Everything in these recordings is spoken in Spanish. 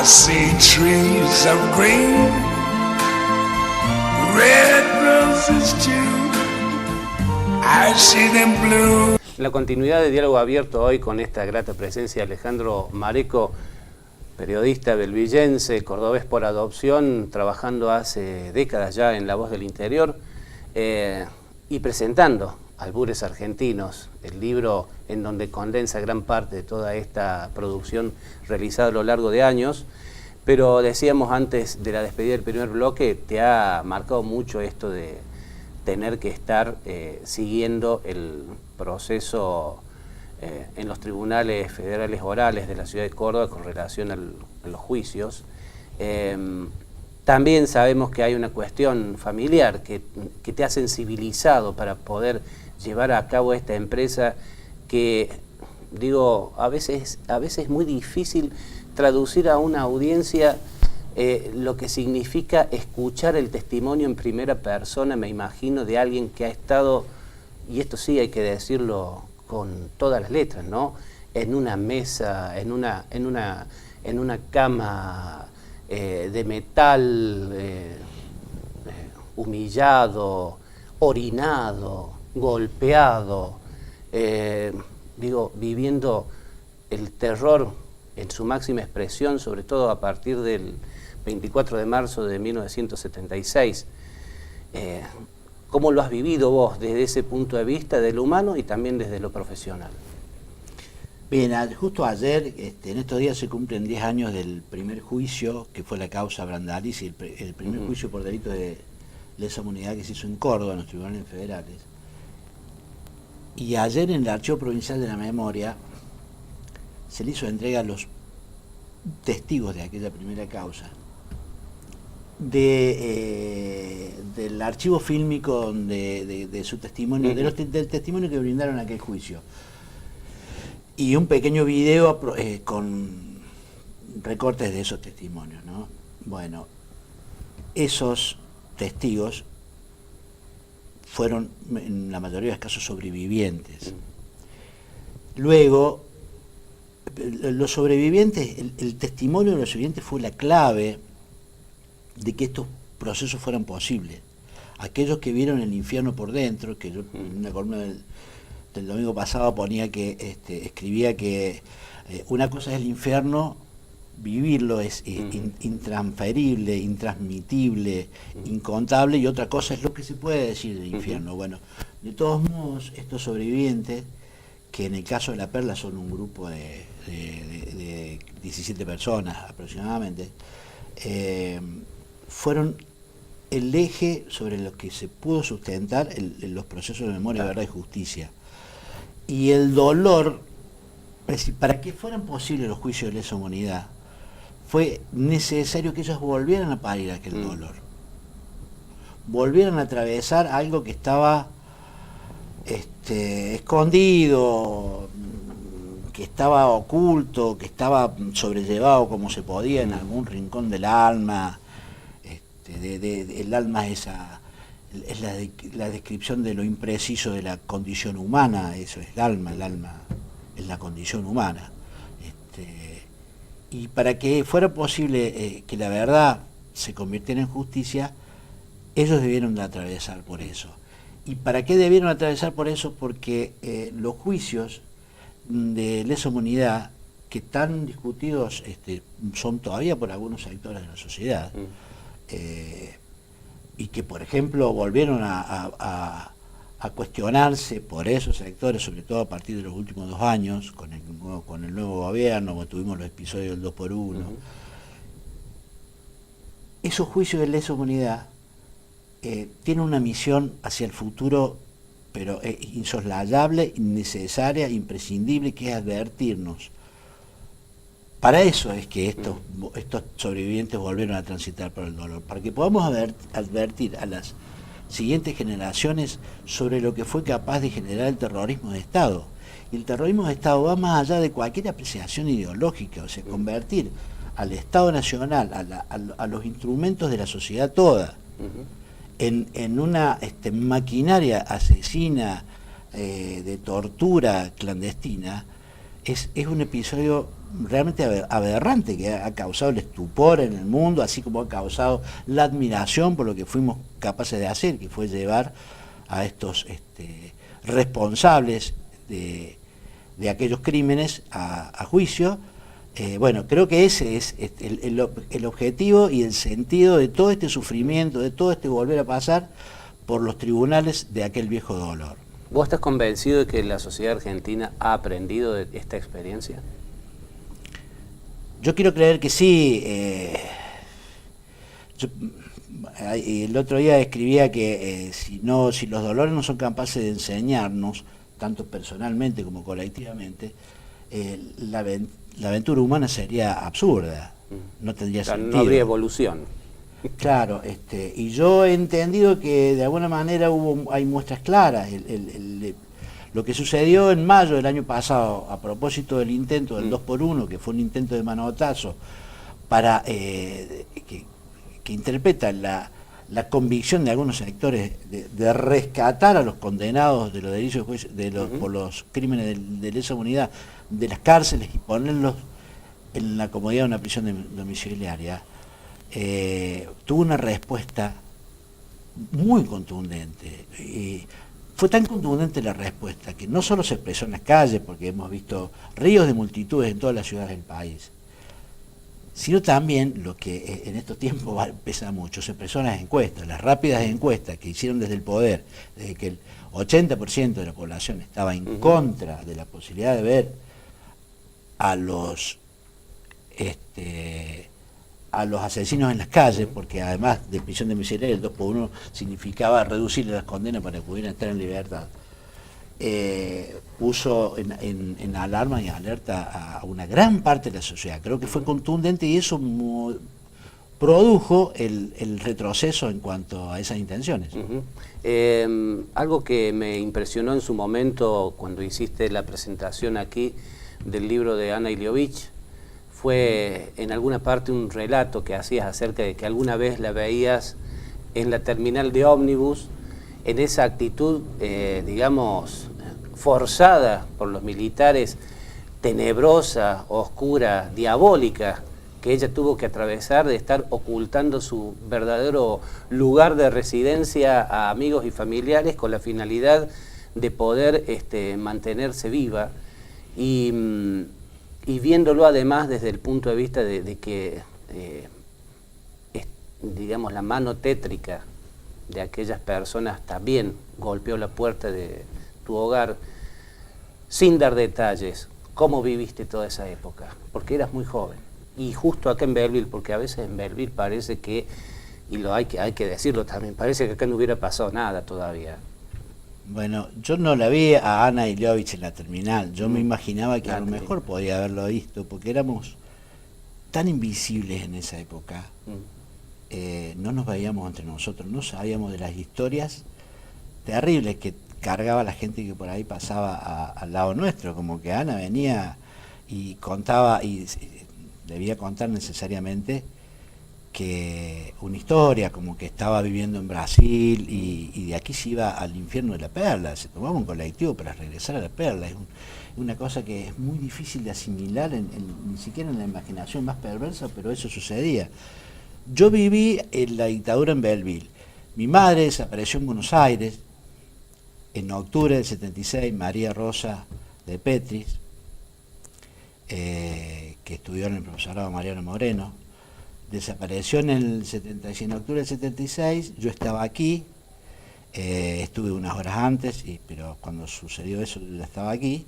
I see trees of green, red roses too. I see them blue. La continuidad de Diálogo Abierto hoy con esta grata presencia de Alejandro Mareco, periodista belvillense, cordobés por adopción, trabajando hace décadas ya en La Voz del Interior y presentando Albures Argentinos, el libro en donde condensa gran parte de toda esta producción realizada a lo largo de años. Pero decíamos antes de la despedida del primer bloque, te ha marcado mucho esto de tener que estar siguiendo el proceso en los tribunales federales orales de la ciudad de Córdoba con relación a los juicios. También sabemos que hay una cuestión familiar que te ha sensibilizado para poder llevar a cabo esta empresa que, digo, a veces es muy difícil traducir a una audiencia lo que significa escuchar el testimonio en primera persona, me imagino, de alguien que ha estado, y esto sí hay que decirlo con todas las letras, ¿no?, en una mesa, en una cama de metal, humillado, orinado, golpeado, digo, viviendo el terror en su máxima expresión, sobre todo a partir del 24 de marzo de 1976. ¿Cómo lo has vivido vos desde ese punto de vista de lo humano y también desde lo profesional? Bien, justo ayer, en estos días se cumplen 10 años del primer juicio, que fue la causa Brandaliz, y el primer juicio por delito de lesa humanidad que se hizo en Córdoba, en los tribunales federales. Y ayer en el Archivo Provincial de la Memoria se le hizo entrega a los testigos de aquella primera causa del archivo fílmico de su testimonio, del testimonio que brindaron en aquel juicio. Y un pequeño video con recortes de esos testimonios, ¿no? Bueno, esos testigos fueron en la mayoría de los casos sobrevivientes. Luego, los sobrevivientes, el testimonio de los sobrevivientes fue la clave de que estos procesos fueran posibles. Aquellos que vieron el infierno por dentro, que yo en una columna del domingo pasado ponía que escribía que una cosa es el infierno, vivirlo es intransferible, intransmitible, incontable, y otra cosa es lo que se puede decir del infierno. Bueno, de todos modos, estos sobrevivientes, que en el caso de La Perla son un grupo de 17 personas aproximadamente, fueron el eje sobre lo que se pudo sustentar los procesos de memoria, verdad y justicia. Y el dolor, es decir, para que fueran posibles los juicios de lesa humanidad, fue necesario que ellos volvieran a parir aquel dolor. Volvieran a atravesar algo que estaba escondido, que estaba oculto, que estaba sobrellevado como se podía en algún rincón del alma. El alma es la descripción de lo impreciso de la condición humana, eso es el alma es la condición humana. Y para que fuera posible que la verdad se convirtiera en justicia, ellos debieron de atravesar por eso. ¿Y para qué debieron atravesar por eso? Porque los juicios de lesa humanidad que están discutidos son todavía por algunos sectores de la sociedad, y que por ejemplo volvieron a cuestionarse por esos sectores, sobre todo a partir de los últimos 2 años, con el nuevo gobierno, cuando tuvimos los episodios del 2x1. Esos juicios de lesa humanidad tienen una misión hacia el futuro, pero insoslayable, innecesaria, imprescindible, que es advertirnos. Para eso es que estos sobrevivientes volvieron a transitar por el dolor, para que podamos advertir a las siguientes generaciones sobre lo que fue capaz de generar el terrorismo de Estado. Y el terrorismo de Estado va más allá de cualquier apreciación ideológica, o sea, convertir al Estado Nacional, a los instrumentos de la sociedad toda, en una maquinaria asesina de tortura clandestina, es un episodio realmente aberrante que ha causado el estupor en el mundo, así como ha causado la admiración por lo que fuimos capaces de hacer, que fue llevar a estos responsables de aquellos crímenes a juicio. Bueno, creo que ese es el objetivo y el sentido de todo este sufrimiento, de todo este volver a pasar por los tribunales de aquel viejo dolor. ¿Vos estás convencido de que la sociedad argentina ha aprendido de esta experiencia? Yo quiero creer que sí. El otro día escribía que si los dolores no son capaces de enseñarnos, tanto personalmente como colectivamente, la aventura humana sería absurda, no tendría sentido. No habría evolución. Claro, y yo he entendido que de alguna manera hay muestras claras. Lo que sucedió en mayo del año pasado a propósito del intento del 2x1, que fue un intento de manotazo para que interpreta la convicción de algunos sectores de rescatar a los condenados de los delitos por los crímenes de lesa humanidad de las cárceles y ponerlos en la comodidad de una prisión domiciliaria, tuvo una respuesta muy contundente. Fue tan contundente la respuesta que no solo se expresó en las calles, porque hemos visto ríos de multitudes en todas las ciudades del país, sino también lo que en estos tiempos pesa mucho, se expresó en las encuestas, las rápidas encuestas que hicieron desde el poder, desde que el 80% de la población estaba en contra de la posibilidad de ver a los asesinos en las calles, porque además de prisión domiciliaria, el 2x1 significaba reducirle las condenas para que pudieran estar en libertad. Puso en alarma y alerta a una gran parte de la sociedad. Creo que fue contundente y eso produjo el retroceso en cuanto a esas intenciones. Algo que me impresionó en su momento cuando hiciste la presentación aquí del libro de Ana Iliovich fue en alguna parte un relato que hacías acerca de que alguna vez la veías en la terminal de ómnibus en esa actitud, digamos, forzada por los militares, tenebrosa, oscura, diabólica, que ella tuvo que atravesar, de estar ocultando su verdadero lugar de residencia a amigos y familiares con la finalidad de poder mantenerse viva, y viéndolo además desde el punto de vista de que, digamos, la mano tétrica de aquellas personas también golpeó la puerta de tu hogar, sin dar detalles. ¿Cómo viviste toda esa época? Porque eras muy joven. Y justo acá en Belleville, porque a veces en Belleville parece que, y hay que decirlo también, parece que acá no hubiera pasado nada todavía. Bueno, yo no la vi a Ana Iliovich en la terminal. Yo me imaginaba que a lo mejor podía haberlo visto, porque éramos tan invisibles en esa época. No nos veíamos entre nosotros, no sabíamos de las historias terribles que cargaba la gente que por ahí pasaba al lado nuestro, como que Ana venía y contaba, y debía contar necesariamente que una historia, como que estaba viviendo en Brasil y de aquí se iba al infierno de La Perla, se tomaba un colectivo para regresar a La Perla. Es una cosa que es muy difícil de asimilar, ni siquiera en la imaginación más perversa, pero eso sucedía. Yo viví en la dictadura en Belleville. Mi madre desapareció en Buenos Aires en octubre del 76, María Rosa de Petris, que estudió en el profesorado Mariano Moreno. Desapareció en octubre del 76, yo estaba aquí, estuve unas horas antes, pero cuando sucedió eso yo ya estaba aquí,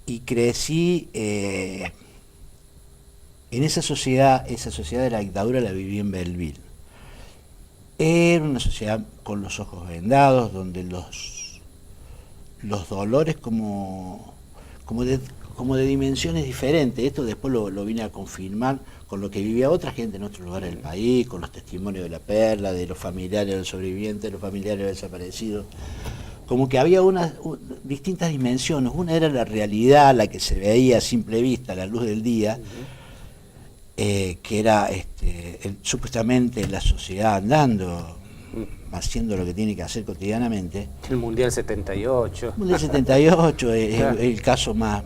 y crecí en esa sociedad de la dictadura, la viví en Belleville. Era una sociedad con los ojos vendados, donde los dolores como de dimensiones diferentes. Esto después lo vine a confirmar con lo que vivía otra gente en otros lugares del país, con los testimonios de La Perla, de los familiares del sobreviviente, de los familiares del desaparecido. Como que había distintas dimensiones. Una era la realidad, la que se veía a simple vista, a la luz del día, que era supuestamente la sociedad andando haciendo lo que tiene que hacer cotidianamente. El Mundial 78. El Mundial 78 es Claro. el caso más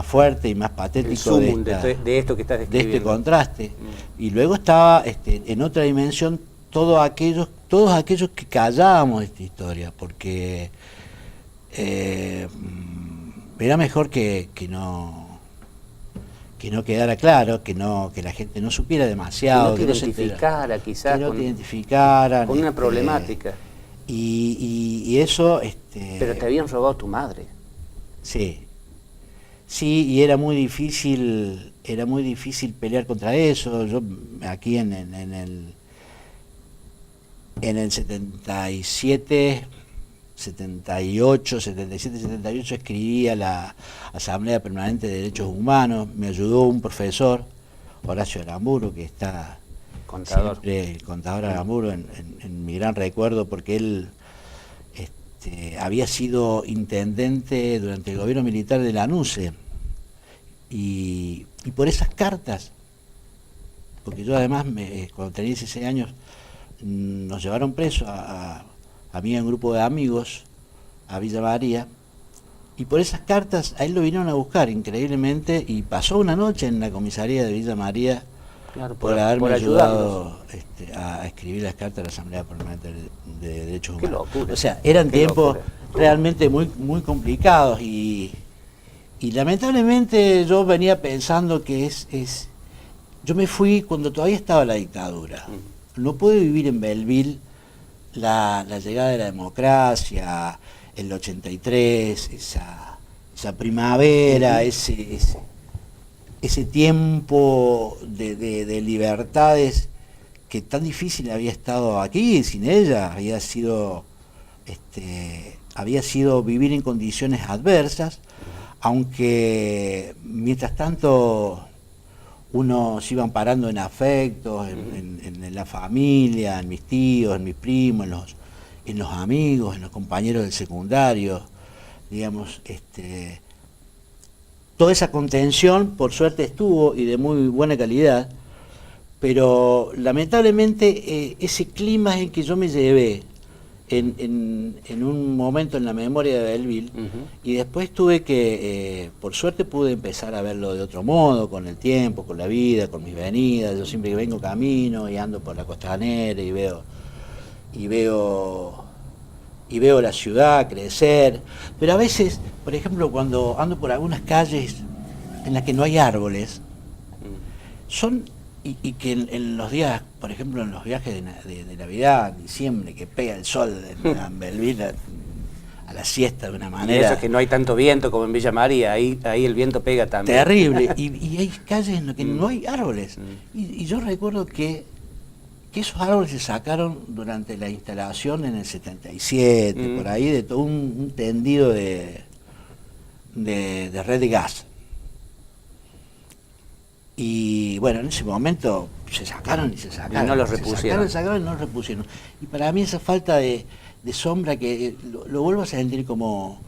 fuerte y más El patético sumum de esto que estás de describiendo. este contraste. Y luego estaba en otra dimensión todos aquellos que callábamos esta historia, porque era mejor que no quedara claro, que la gente no supiera demasiado, Que no te se identificara quizás que no con, te identificaran, con una problemática. y eso Pero te habían robado tu madre. sí, y era muy difícil pelear contra eso. Yo aquí en el 77, 78, 77, 78 escribí a la Asamblea Permanente de Derechos Humanos. Me ayudó un profesor, Horacio Aramburu, que está Contador. siempre, el contador Aramburu, en mi gran recuerdo, porque él había sido intendente durante el gobierno militar de Lanuse, y por esas cartas, porque yo además, cuando tenía 16 años, nos llevaron preso a mí y a un grupo de amigos a Villa María, y por esas cartas a él lo vinieron a buscar increíblemente, y pasó una noche en la comisaría de Villa María Claro, por haberme por ayudado a escribir las cartas de la Asamblea Permanente de Derechos Qué Humanos. locura. O sea, eran Qué tiempos locura. realmente muy, muy complicados, y lamentablemente yo venía pensando que yo me fui cuando todavía estaba la dictadura. No pude vivir en Belleville la llegada de la democracia, el 83, esa primavera, ese tiempo de libertades que tan difícil había estado aquí. Sin ella había sido vivir en condiciones adversas, aunque mientras tanto uno se iban parando en afectos, en la familia, en mis tíos, en mis primos, en los amigos, en los compañeros del secundario, digamos. Toda esa contención, por suerte, estuvo, y de muy buena calidad, pero lamentablemente ese clima en que yo me llevé en un momento en la memoria de Belleville, y después tuve que, por suerte pude empezar a verlo de otro modo, con el tiempo, con la vida, con mis venidas. Yo siempre que vengo camino y ando por la Costanera y veo la ciudad crecer, pero a veces, por ejemplo, cuando ando por algunas calles en las que no hay árboles, y que en los días, por ejemplo, en los viajes de Navidad, diciembre, que pega el sol en Belleville a la siesta de una Y manera eso es que no hay tanto viento como en Villa María, ahí el viento pega también. terrible, y hay calles en las que no hay árboles, y yo recuerdo que esos árboles se sacaron durante la instalación en el 77, por ahí, de todo un tendido de red de gas. Y bueno, en ese momento se sacaron y se sacaron. Y no los repusieron. Se sacaron y no los repusieron. Y para mí esa falta de sombra, que lo vuelvo a sentir como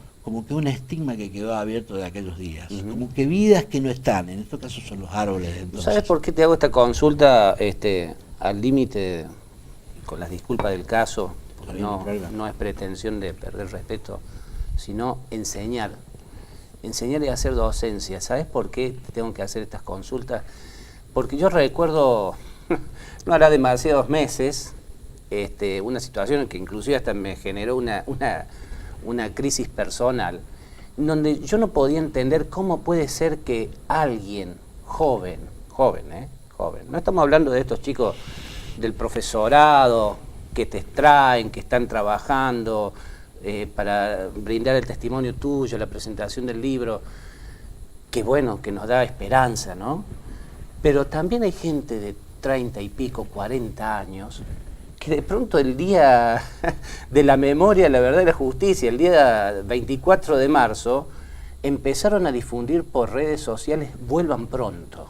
que un estigma que quedó abierto de aquellos días. Como que vidas que no están, en estos casos son los árboles. Entonces, ¿Sabes por qué te hago esta consulta al límite, con las disculpas del caso? Porque no es pretensión de perder respeto, sino enseñar y hacer docencia. ¿Sabes por qué tengo que hacer estas consultas? Porque yo recuerdo, no hará demasiados meses, una situación que inclusive hasta me generó una crisis personal, donde yo no podía entender cómo puede ser que alguien joven, no estamos hablando de estos chicos del profesorado que te extraen, que están trabajando para brindar el testimonio tuyo, la presentación del libro, que bueno, que nos da esperanza, ¿no? Pero también hay gente de 30 y pico, 40 años, que de pronto el día de la memoria, la verdad y la justicia, el día 24 de marzo, empezaron a difundir por redes sociales "vuelvan pronto",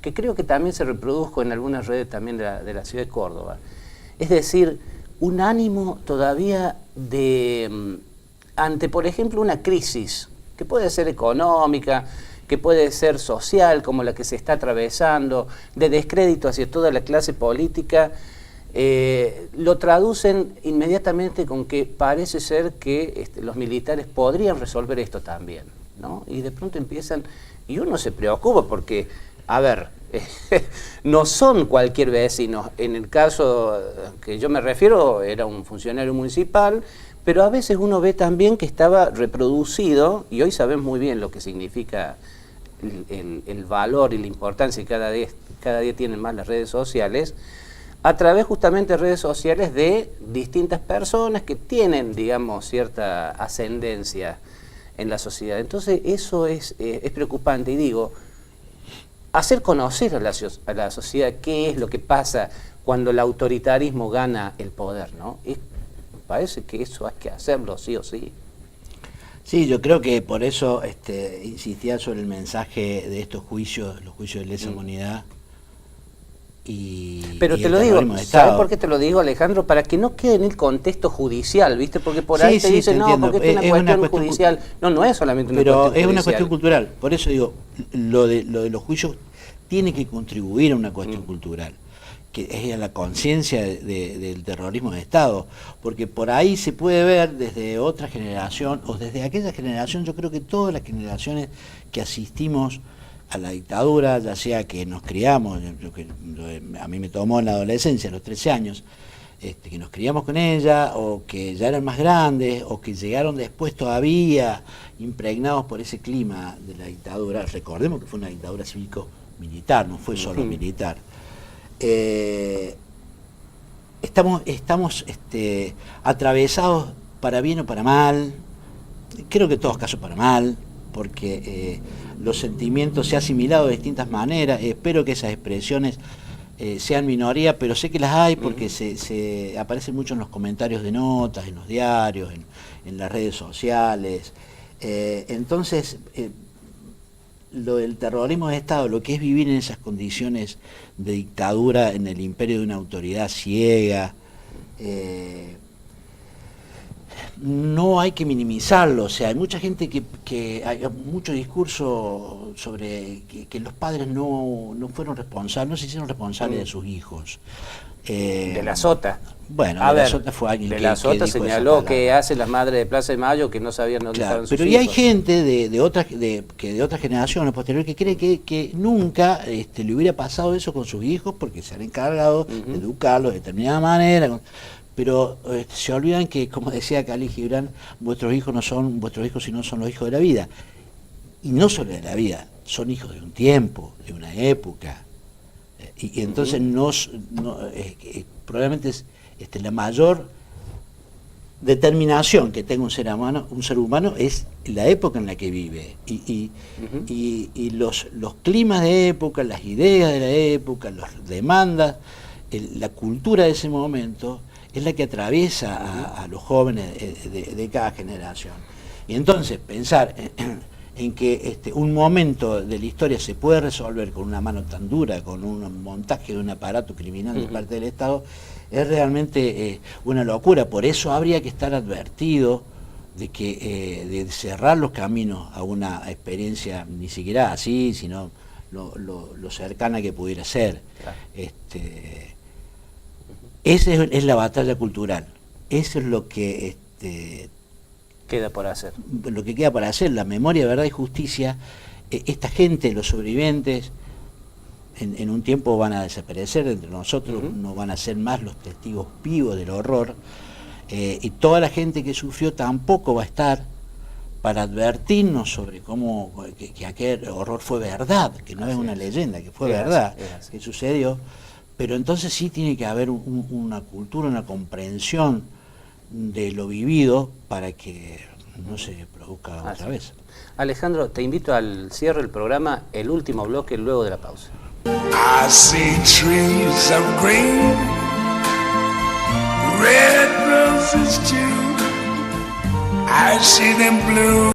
que creo que también se reprodujo en algunas redes también de la ciudad de Córdoba. Es decir, un ánimo todavía ante, por ejemplo, una crisis, que puede ser económica, que puede ser social, como la que se está atravesando, de descrédito hacia toda la clase política, lo traducen inmediatamente con que parece ser que los militares podrían resolver esto también, ¿no? Y de pronto empiezan, y uno se preocupa porque, a ver, no son cualquier vecino. En el caso que yo me refiero, era un funcionario municipal, pero a veces uno ve también que estaba reproducido, y hoy sabemos muy bien lo que significa el valor y la importancia, y cada día tienen más las redes sociales, a través justamente de redes sociales de distintas personas que tienen, digamos, cierta ascendencia en la sociedad. Entonces eso es preocupante, y digo, hacer conocer a la sociedad qué es lo que pasa cuando el autoritarismo gana el poder, ¿no? Parece que eso hay que hacerlo sí o sí. Sí, yo creo que por eso insistía sobre el mensaje de estos juicios, los juicios de lesa humanidad. Pero te lo digo, ¿sabes por qué te lo digo, Alejandro? Para que no quede en el contexto judicial, ¿viste? Porque por ahí te dicen, no, porque esto es una cuestión judicial. No es solamente una cuestión judicial. Pero es una cuestión cultural. Por eso digo, lo de los juicios tiene que contribuir a una cuestión cultural, que es la conciencia del terrorismo de Estado. Porque por ahí se puede ver desde otra generación, o desde aquella generación, yo creo que todas las generaciones que asistimos a la dictadura, ya sea que nos criamos, a mí me tomó en la adolescencia, a los 13 años, que nos criamos con ella, o que ya eran más grandes, o que llegaron después todavía impregnados por ese clima de la dictadura. Recordemos que fue una dictadura cívico-militar, no fue solo militar. Estamos atravesados para bien o para mal, creo que en todos casos para mal, porque los sentimientos se han asimilado de distintas maneras. Espero que esas expresiones sean minoría, pero sé que las hay porque se aparecen mucho en los comentarios de notas, en los diarios, en las redes sociales. Entonces, lo del terrorismo de Estado, lo que es vivir en esas condiciones de dictadura, en el imperio de una autoridad ciega, no hay que minimizarlo. O sea, hay mucha gente que hay mucho discurso sobre que los padres no fueron responsables, no se hicieron responsables de sus hijos. De la Sota. Bueno, De la Sota fue alguien de la Sota señaló que hace las madres de Plaza de Mayo que no sabían dónde estaban sus hijos. Pero y hay gente de otras generaciones posteriores que cree que nunca le hubiera pasado eso con sus hijos porque se han encargado de educarlos de determinada manera. Pero se olvidan que, como decía Khalil Gibran, vuestros hijos no son vuestros hijos, sino son los hijos de la vida. Y no solo de la vida, son hijos de un tiempo, de una época. Y entonces probablemente es la mayor determinación que tenga un ser humano es la época en la que vive. Y los climas de época, las ideas de la época, las demandas, la cultura de ese momento es la que atraviesa a los jóvenes de cada generación. Y entonces pensar en que un momento de la historia se puede resolver con una mano tan dura, con un montaje de un aparato criminal de parte del Estado, es realmente una locura. Por eso habría que estar advertido de cerrar los caminos a una experiencia ni siquiera así, sino lo cercana que pudiera ser. Claro. Esa es la batalla cultural. Eso es lo que queda por hacer. Lo que queda por hacer, la memoria, verdad y justicia. Esta gente, los sobrevivientes, en un tiempo van a desaparecer de entre nosotros, no van a ser más los testigos vivos del horror, y toda la gente que sufrió tampoco va a estar para advertirnos sobre cómo que aquel horror fue verdad, que no es una leyenda, que fue verdad, que sucedió. Pero entonces sí tiene que haber una cultura, una comprensión de lo vivido para que no se produzca otra vez. Alejandro, te invito al cierre del programa, el último bloque luego de la pausa. I see trees of green, red roses too. I see them blue.